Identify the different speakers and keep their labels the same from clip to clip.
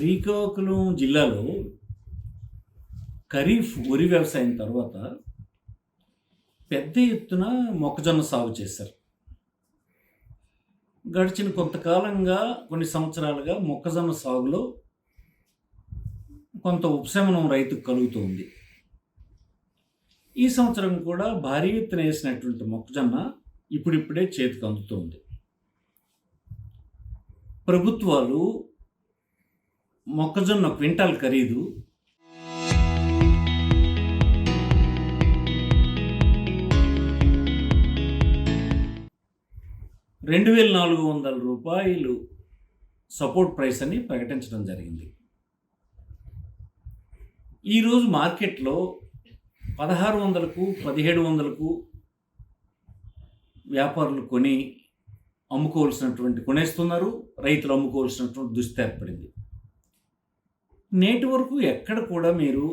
Speaker 1: శ్రీకాకుళం జిల్లాలో ఖరీఫ్ వరి వ్యవసాయం తర్వాత పెద్ద ఎత్తున మొక్కజొన్న సాగు చేశారు. గడిచిన కొంతకాలంగా కొన్ని సంవత్సరాలుగా మొక్కజొన్న సాగులో కొంత ఉపశమనం రైతుకు కలుగుతుంది. ఈ సంవత్సరం కూడా భారీ ఎత్తున వేసినటువంటి మొక్కజొన్న ఇప్పుడిప్పుడే చేతికి అందుతుంది. ప్రభుత్వాలు మొక్కజొన్న క్వింటాల్ ఖరీదు రూ. 2,400 సపోర్ట్ ప్రైస్ అని ప్రకటించడం జరిగింది. ఈరోజు మార్కెట్లో 1,600కు 1,700కు వ్యాపారులు కొనేస్తున్నారు. రైతులు అమ్ముకోవాల్సినటువంటి దుస్థితి ఏర్పడింది. నేటి వరకు ఎక్కడ కూడా మీరు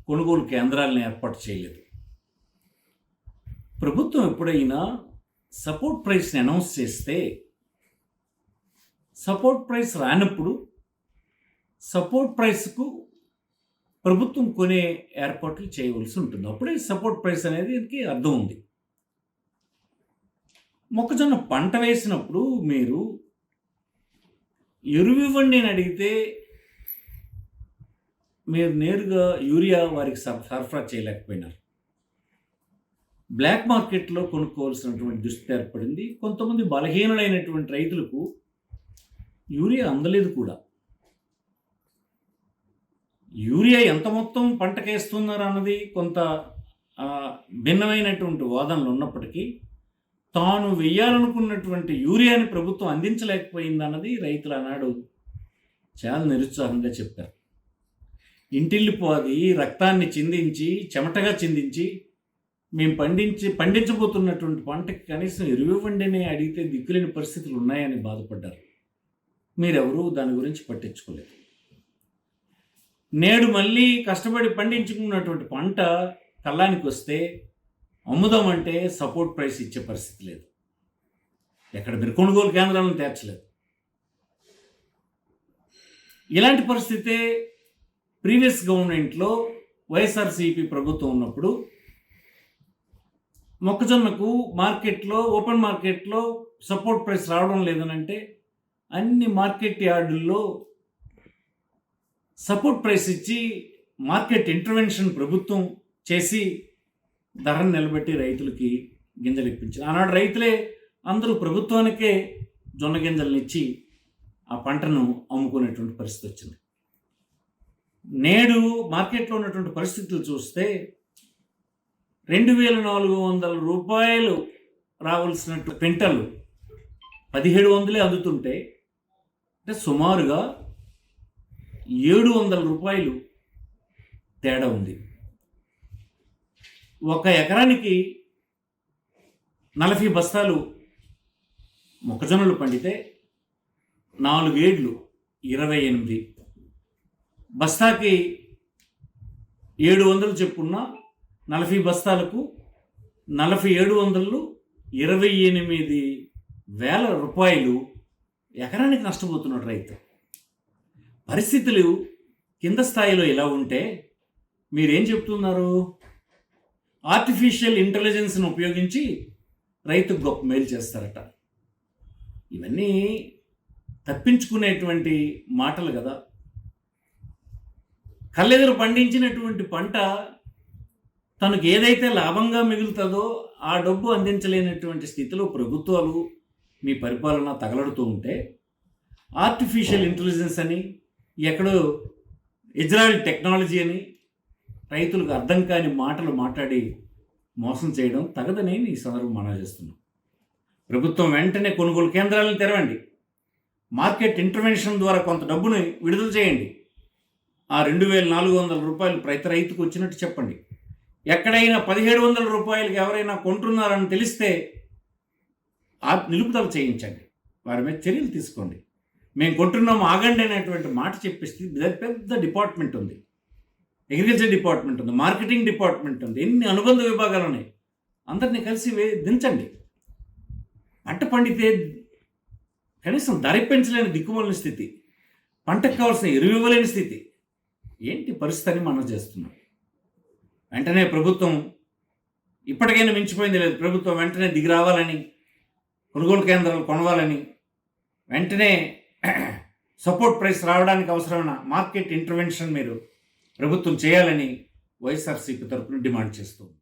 Speaker 1: కొనుగోలు కేంద్రాలను ఏర్పాటు చేయలేదు. ప్రభుత్వం ఎప్పుడైనా సపోర్ట్ ప్రైస్ని అనౌన్స్ చేస్తే సపోర్ట్ ప్రైస్ రానప్పుడు సపోర్ట్ ప్రైస్కు ప్రభుత్వం కొనే ఏర్పాట్లు చేయవలసి ఉంటుంది. అప్పుడే సపోర్ట్ ప్రైస్ అనేది దీనికి అర్థం ఉంది. మొక్కజొన్న పంట వేసినప్పుడు మీరు ఎరువు ఇవ్వండి అని అడిగితే మీరు నేరుగా యూరియా వారికి సరఫరా చేయలేకపోయినారు. బ్లాక్ మార్కెట్లో కొనుక్కోవాల్సినటువంటి దుస్థితి ఏర్పడింది. కొంతమంది బలహీనులైనటువంటి రైతులకు యూరియా అందలేదు కూడా. యూరియా ఎంత మొత్తం పంటకేస్తున్నారు అన్నది కొంత భిన్నమైనటువంటి వాదనలు ఉన్నప్పటికీ తాను వెయ్యాలనుకున్నటువంటి యూరియాని ప్రభుత్వం అందించలేకపోయిందన్నది రైతులు ఆనాడు చాలా నిరుత్సాహంగా చెప్పారు. ఇంటిల్లిపోది రక్తాన్ని చిందించి చెమటగా చిందించి మేము పండించబోతున్నటువంటి పంటకి కనీసం ఎరువివ్వండి అని అడిగితే దిక్కులేని పరిస్థితులు ఉన్నాయని బాధపడ్డారు. మీరెవరూ దాని గురించి పట్టించుకోలేదు. నేడు మళ్ళీ కష్టపడి పండించుకున్నటువంటి పంట కళ్ళానికి వస్తే అమ్ముదామంటే సపోర్ట్ ప్రైస్ ఇచ్చే పరిస్థితి లేదు. ఎక్కడ మీరు కొనుగోలు కేంద్రాలను తీర్చలేదు. ఇలాంటి పరిస్థితే ప్రీవియస్ గవర్నమెంట్లో వైఎస్ఆర్సీపీ ప్రభుత్వం ఉన్నప్పుడు మొక్కజొన్నకు ఓపెన్ మార్కెట్లో సపోర్ట్ ప్రైస్ రావడం లేదనంటే అన్ని మార్కెట్ యార్డుల్లో సపోర్ట్ ప్రైస్ ఇచ్చి మార్కెట్ ఇంటర్వెన్షన్ ప్రభుత్వం చేసి ధరను నిలబెట్టి రైతులకి గింజలు ఇప్పించారు. ఆనాడు రైతులే అందరూ ప్రభుత్వానికే జొన్న గింజలను ఇచ్చి ఆ పంటను అమ్ముకునేటువంటి పరిస్థితి వచ్చింది. నేడు మార్కెట్లో ఉన్నటువంటి పరిస్థితులు చూస్తే 2,400 రావాల్సినట్టు క్వింటల్ 1,700 అందుతుంటే అంటే సుమారుగా రూపాయలు తేడా ఉంది. ఒక ఎకరానికి 40 బస్తాలు మొక్కజొన్నలు పండితే 4 ఏళ్ళు 28 బస్తాకి 700 చెప్పున్న 40 బస్తాలకు 4700 28,000 రూపాయలు ఎకరానికి నష్టపోతున్నాడు రైతు. పరిస్థితులు కింద స్థాయిలో ఇలా ఉంటే మీరేం చెప్తున్నారు? ఆర్టిఫిషియల్ ఇంటెలిజెన్స్ను ఉపయోగించి రైతుకు గొప్ప మేలు చేస్తారట. ఇవన్నీ తప్పించుకునేటువంటి మాటలు కదా. కళ్ళెదురు పండించినటువంటి పంట తనకు ఏదైతే లాభంగా మిగులుతుందో ఆ డబ్బు అందించలేనటువంటి స్థితిలో ప్రభుత్వాలు మీ పరిపాలన తగలడుతూ ఉంటే ఆర్టిఫిషియల్ ఇంటెలిజెన్స్ అని ఎక్కడో ఇజ్రాయెల్ టెక్నాలజీ అని రైతులకు అర్థం కాని మాటలు మాట్లాడి మోసం చేయడం తగదని ఈ సందర్భం మనవి చేస్తున్నాం. ప్రభుత్వం వెంటనే కొనుగోలు కేంద్రాలను తెరవండి. మార్కెట్ ఇంటర్వెన్షన్ ద్వారా కొంత డబ్బుని విడుదల చేయండి. ఆ 2,400 ప్రతి రైతుకు వచ్చినట్టు చెప్పండి. ఎక్కడైనా 1,700 ఎవరైనా కొంటున్నారని తెలిస్తే నిలుపుదల చేయించండి. వారి మీద చర్యలు తీసుకోండి. మేము కొంటున్నాము ఆగండి అనేటువంటి మాట చెప్పేసి పెద్ద డిపార్ట్మెంట్ ఉంది. అగ్రికల్చర్ డిపార్ట్మెంట్ ఉంది, మార్కెటింగ్ డిపార్ట్మెంట్ ఉంది, ఎన్ని అనుబంధ విభాగాలు ఉన్నాయి. అందరినీ కలిసి దించండి. పంట పండితే కనీసం ధర పెంచలేని దిక్కుమాలిన స్థితి. పంటకు కావాల్సిన ఎరువు ఇవ్వలేని స్థితి. ఏంటి పరిస్థితి అని మనం చేస్తున్నాం. వెంటనే ప్రభుత్వం ఇప్పటికైనా మించిపోయింది లేదు. ప్రభుత్వం వెంటనే దిగి రావాలని, కొనుగోలు కేంద్రాలు కొనవాలని, వెంటనే సపోర్ట్ ప్రైస్ రావడానికి అవసరమైన మార్కెట్ ఇంటర్వెన్షన్ మీరు ప్రభుత్వం చేయాలని వైఎస్ఆర్సీపీ తరఫున డిమాండ్ చేస్తుంది.